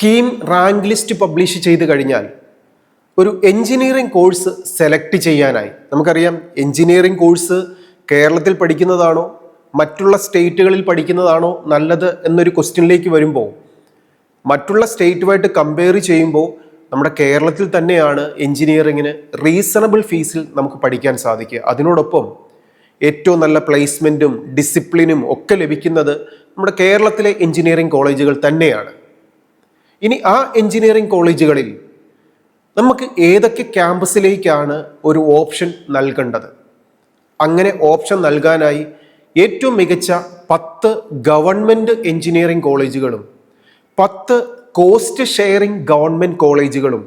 KEAM rank list publish ചെയ്ത് കഴിഞ്ഞാൽ ഒരു എഞ്ചിനീയറിംഗ് കോഴ്സ് സെലക്ട് ചെയ്യാനായി, നമുക്കറിയാം എഞ്ചിനീയറിംഗ് കോഴ്സ് കേരളത്തിൽ പഠിക്കുന്നതാണോ മറ്റുള്ള സ്റ്റേറ്റുകളിൽ പഠിക്കുന്നതാണോ നല്ലത് എന്നൊരു ക്വസ്റ്റ്യനിലേക്ക് വരുമ്പോൾ മറ്റുള്ള സ്റ്റേറ്റുമായിട്ട് കമ്പയർ ചെയ്യുമ്പോൾ നമ്മുടെ കേരളത്തിൽ തന്നെയാണ് എഞ്ചിനീയറിങ്ങിന് റീസണബിൾ ഫീസിൽ നമുക്ക് പഠിക്കാൻ സാധിക്കുക. അതിനോടൊപ്പം ഏറ്റവും നല്ല പ്ലേസ്മെൻറ്റും ഡിസിപ്ലിനും ഒക്കെ ലഭിക്കുന്നത് നമ്മുടെ കേരളത്തിലെ എഞ്ചിനീയറിംഗ് കോളേജുകൾ തന്നെയാണ്. ഇനി ആ എഞ്ചിനീയറിംഗ് കോളേജുകളിൽ നമുക്ക് ഏതൊക്കെ ക്യാമ്പസിലേക്കാണ് ഒരു ഓപ്ഷൻ നൽകേണ്ടത്? അങ്ങനെ ഓപ്ഷൻ നൽകാനായി ഏറ്റവും മികച്ച 10 ഗവൺമെൻറ് എഞ്ചിനീയറിംഗ് കോളേജുകളും 10 കോസ്റ്റ് ഷെയറിംഗ് ഗവൺമെൻറ് കോളേജുകളും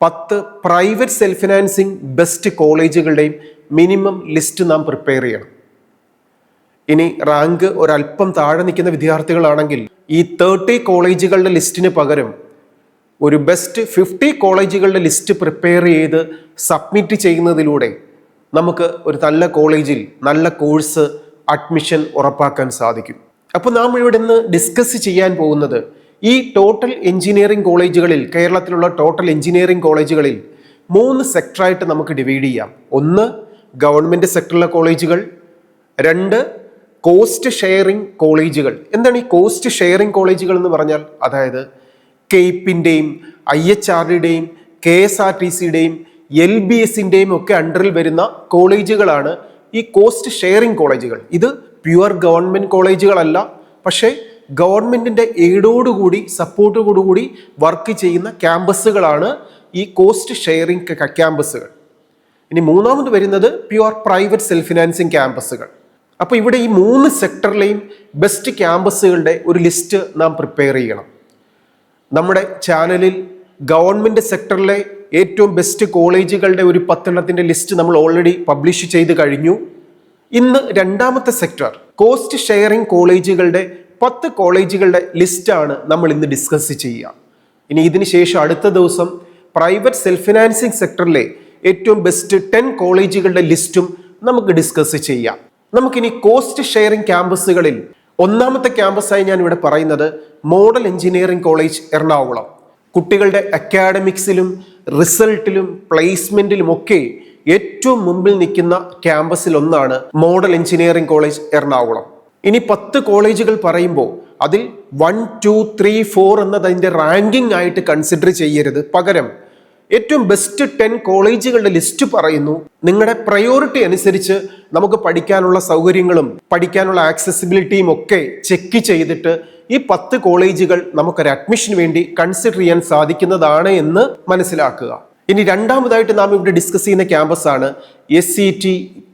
10 പ്രൈവറ്റ് സെൽഫ് ഫിനാൻസിങ് ബെസ്റ്റ് കോളേജുകളുടെയും മിനിമം ലിസ്റ്റ് നാം പ്രിപ്പയർ ചെയ്യണം. ഇനി റാങ്ക് ഒരല്പം താഴെ നിൽക്കുന്ന വിദ്യാർത്ഥികളാണെങ്കിൽ ഈ 30 കോളേജുകളുടെ ലിസ്റ്റിന് പകരം ഒരു ബെസ്റ്റ് 50 കോളേജുകളുടെ ലിസ്റ്റ് പ്രിപ്പയർ ചെയ്ത് സബ്മിറ്റ് ചെയ്യുന്നതിലൂടെ നമുക്ക് ഒരു നല്ല കോളേജിൽ നല്ല കോഴ്സ് അഡ്മിഷൻ ഉറപ്പാക്കാൻ സാധിക്കും. അപ്പോൾ നാം ഇവിടെ നിന്ന് ഡിസ്കസ് ചെയ്യാൻ പോകുന്നത് ഈ ടോട്ടൽ എഞ്ചിനീയറിംഗ് കോളേജുകളിൽ, കേരളത്തിലുള്ള ടോട്ടൽ എഞ്ചിനീയറിംഗ് കോളേജുകളിൽ 3 സെക്ടറായിട്ട് നമുക്ക് ഡിവൈഡ് ചെയ്യാം. 1 ഗവൺമെൻറ് സെക്ടറിലെ കോളേജുകൾ, 2 കോസ്റ്റ് ഷെയറിംഗ് കോളേജുകൾ. എന്താണ് ഈ കോസ്റ്റ് ഷെയറിംഗ് കോളേജുകൾ എന്ന് പറഞ്ഞാൽ? അതായത് കെയ്പിൻ്റെയും IHRDയുടെയും KSRTCയുടെയും LBSൻ്റെയും ഒക്കെ അണ്ടറിൽ വരുന്ന കോളേജുകളാണ് ഈ കോസ്റ്റ് ഷെയറിംഗ് കോളേജുകൾ. ഇത് പ്യുവർ ഗവൺമെൻറ് കോളേജുകളല്ല, പക്ഷേ ഗവൺമെൻറ്റിൻ്റെ എയ്ഡോടുകൂടി സപ്പോർട്ടോടുകൂടി വർക്ക് ചെയ്യുന്ന ക്യാമ്പസുകളാണ് ഈ കോസ്റ്റ് ഷെയറിംഗ് ക്യാമ്പസുകൾ. ഇനി മൂന്നാമത് വരുന്നത് പ്യുവർ പ്രൈവറ്റ് സെൽഫ് ഫിനാൻസിങ് ക്യാമ്പസുകൾ. അപ്പോൾ ഇവിടെ ഈ 3 സെക്ടറിലെയും ബെസ്റ്റ് ക്യാമ്പസുകളുടെ ഒരു ലിസ്റ്റ് നാം പ്രിപ്പയർ ചെയ്യണം. നമ്മുടെ ചാനലിൽ ഗവൺമെൻറ് സെക്ടറിലെ ഏറ്റവും ബെസ്റ്റ് കോളേജുകളുടെ ഒരു 10 എണ്ണത്തിൻ്റെ ലിസ്റ്റ് നമ്മൾ ഓൾറെഡി പബ്ലിഷ് ചെയ്ത് കഴിഞ്ഞു. ഇന്ന് രണ്ടാമത്തെ സെക്ടർ കോസ്റ്റ് ഷെയറിംഗ് കോളേജുകളുടെ 10 കോളേജുകളുടെ ലിസ്റ്റാണ് നമ്മൾ ഇന്ന് ഡിസ്കസ് ചെയ്യുക. ഇനി ഇതിന് ശേഷം അടുത്ത ദിവസം പ്രൈവറ്റ് സെൽഫ് ഫിനാൻസിങ് സെക്ടറിലെ ഏറ്റവും ബെസ്റ്റ് 10 കോളേജുകളുടെ ലിസ്റ്റും നമുക്ക് ഡിസ്കസ് ചെയ്യാം. നമുക്കിനി കോസ്റ്റ് ഷെയറിംഗ് ക്യാമ്പസുകളിൽ ഒന്നാമത്തെ ക്യാമ്പസായി ഞാൻ ഇവിടെ പറയുന്നത് മോഡൽ എഞ്ചിനീയറിംഗ് കോളേജ് എറണാകുളം. കുട്ടികളുടെ അക്കാഡമിക്സിലും റിസൾട്ടിലും പ്ലേസ്മെന്റിലും ഒക്കെ ഏറ്റവും മുമ്പിൽ നിൽക്കുന്ന ക്യാമ്പസിൽ ഒന്നാണ് മോഡൽ എഞ്ചിനീയറിംഗ് കോളേജ് എറണാകുളം. ഇനി 10 കോളേജുകൾ പറയുമ്പോൾ അതിൽ 1, 2, 3, 4 എന്നതിൻ്റെ റാങ്കിങ് ആയിട്ട് കൺസിഡർ ചെയ്യരുത്. പകരം ഏറ്റവും ബെസ്റ്റ് 10 കോളേജുകളുടെ ലിസ്റ്റ് പറയുന്നു. നിങ്ങളുടെ പ്രയോറിറ്റി അനുസരിച്ച് നമുക്ക് പഠിക്കാനുള്ള സൗകര്യങ്ങളും പഠിക്കാനുള്ള ആക്സസിബിലിറ്റിയും ഒക്കെ ചെക്ക് ചെയ്തിട്ട് ഈ 10 കോളേജുകൾ നമുക്കൊരു അഡ്മിഷന് വേണ്ടി കൺസിഡർ ചെയ്യാൻ സാധിക്കുന്നതാണ് എന്ന് മനസ്സിലാക്കുക. ഇനി രണ്ടാമതായിട്ട് നാം ഇവിടെ ഡിസ്കസ് ചെയ്യുന്ന ക്യാമ്പസാണ് SCT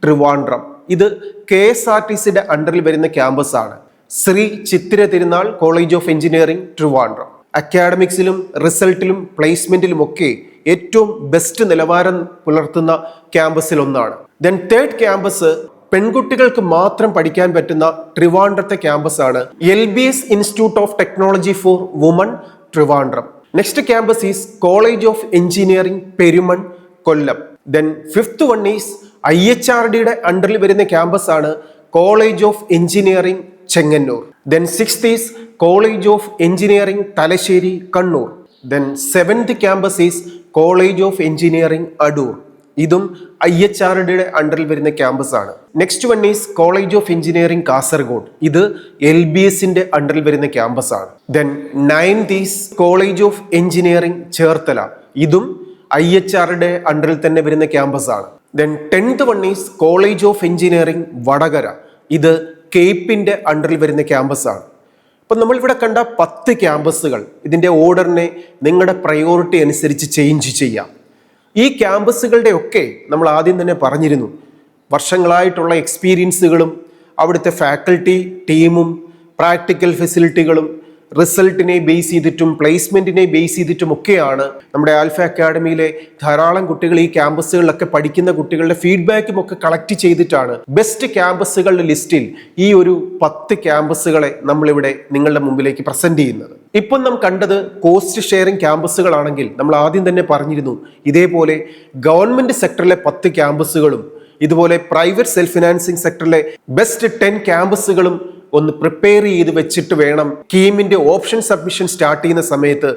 ട്രിവാൻഡ്രം. ഇത് KSRTCയുടെ അണ്ടറിൽ വരുന്ന ക്യാമ്പസാണ്. Shri Chithira Thirunal college of engineering Trivandrum. അക്കാഡമിക്സിലും റിസൾട്ടിലും പ്ലേസ്മെന്റിലും ഒക്കെ ഏറ്റവും ബെസ്റ്റ് നിലവാരം പുലർത്തുന്ന ക്യാമ്പസിൽ ഒന്നാണ്. ദെൻ തേർഡ് ക്യാമ്പസ് പെൺകുട്ടികൾക്ക് മാത്രം പഠിക്കാൻ പറ്റുന്ന ട്രിവാൻഡ്രത്തെ ക്യാമ്പസാണ് LBS institute of technology for women Trivandrum. Next campus is college of engineering Perumon Kollam. Then fifth one is IHRDയുടെ അണ്ടറിൽ വരുന്ന ക്യാമ്പസാണ് college of engineering Chengannur. Then sixth is college of engineering Thalassery Kannur. Then seventh campus is college of engineering Adoor. ഇതും IHRDയുടെ അണ്ടറിൽ വരുന്ന campus ആണ്. Next one is college of engineering Kasaragod. ഇത് LBSന്റെ അണ്ടറിൽ വരുന്ന ക്യാമ്പസ് ആണ്. Then ninth is college of engineering Cherthala. ഇതും IHRDയുടെ അണ്ടറിൽ തന്നെ വരുന്ന ക്യാമ്പസ് ആണ്. Then 10th one is college of engineering Vadakara. ഇത് കെയ്പിന്റെ അണ്ടറിൽ വരുന്ന ക്യാമ്പസ് ആണ്. അപ്പം നമ്മളിവിടെ കണ്ട 10 ക്യാമ്പസുകൾ, ഇതിൻ്റെ ഓർഡറിനെ നിങ്ങളുടെ പ്രയോറിറ്റി അനുസരിച്ച് ചേഞ്ച് ചെയ്യാം. ഈ ക്യാമ്പസുകളുടെ ഒക്കെ നമ്മൾ ആദ്യം തന്നെ പറഞ്ഞിരുന്നു, വർഷങ്ങളായിട്ടുള്ള എക്സ്പീരിയൻസുകളും അവിടുത്തെ ഫാക്കൽറ്റി ടീമും പ്രാക്ടിക്കൽ ഫെസിലിറ്റികളും റിസൾട്ടിനെ ബേസ് ചെയ്തിട്ടും പ്ലേസ്മെന്റിനെ ബേസ് ചെയ്തിട്ടും ഒക്കെയാണ് നമ്മുടെ ആൽഫ അക്കാഡമിയിലെ ധാരാളം കുട്ടികൾ ഈ ക്യാമ്പസുകളിലൊക്കെ പഠിക്കുന്ന കുട്ടികളുടെ ഫീഡ്ബാക്കും ഒക്കെ കളക്ട് ചെയ്തിട്ടാണ് ബെസ്റ്റ് ക്യാമ്പസുകളുടെ ലിസ്റ്റിൽ ഈ ഒരു 10 ക്യാമ്പസുകളെ നമ്മളിവിടെ നിങ്ങളുടെ മുമ്പിലേക്ക് പ്രസന്റ് ചെയ്യുന്നത്. ഇപ്പം നാം കണ്ടത് കോസ്റ്റ് ഷെയറിംഗ് ക്യാമ്പസുകളാണെങ്കിൽ നമ്മൾ ആദ്യം തന്നെ പറഞ്ഞിരുന്നു, ഇതേപോലെ ഗവൺമെന്റ് സെക്ടറിലെ 10 ക്യാമ്പസുകളും ഇതുപോലെ പ്രൈവറ്റ് സെൽഫ് ഫിനാൻസിങ് സെക്ടറിലെ ബെസ്റ്റ് 10 ക്യാമ്പസുകളും ഒന്ന് പ്രിപ്പയർ ചെയ്ത് വെച്ചിട്ട് വേണം കീമിൻ്റെ ഓപ്ഷൻ സബ്മിഷൻ സ്റ്റാർട്ട് ചെയ്യുന്ന സമയത്ത്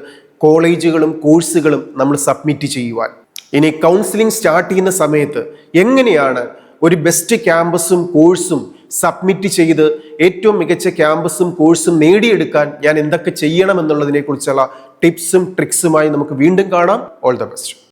കോളേജുകളും കോഴ്സുകളും നമ്മൾ സബ്മിറ്റ് ചെയ്യുവാൻ. ഇനി കൗൺസിലിംഗ് സ്റ്റാർട്ട് ചെയ്യുന്ന സമയത്ത് എങ്ങനെയാണ് ഒരു ബെസ്റ്റ് ക്യാമ്പസും കോഴ്സും സബ്മിറ്റ് ചെയ്ത് ഏറ്റവും മികച്ച ക്യാമ്പസും കോഴ്സും നേടിയെടുക്കാൻ ഞാൻ എന്തൊക്കെ ചെയ്യണം എന്നുള്ളതിനെ കുറിച്ചുള്ള ടിപ്സും ട്രിക്സുമായി നമുക്ക് വീണ്ടും കാണാം. All the best.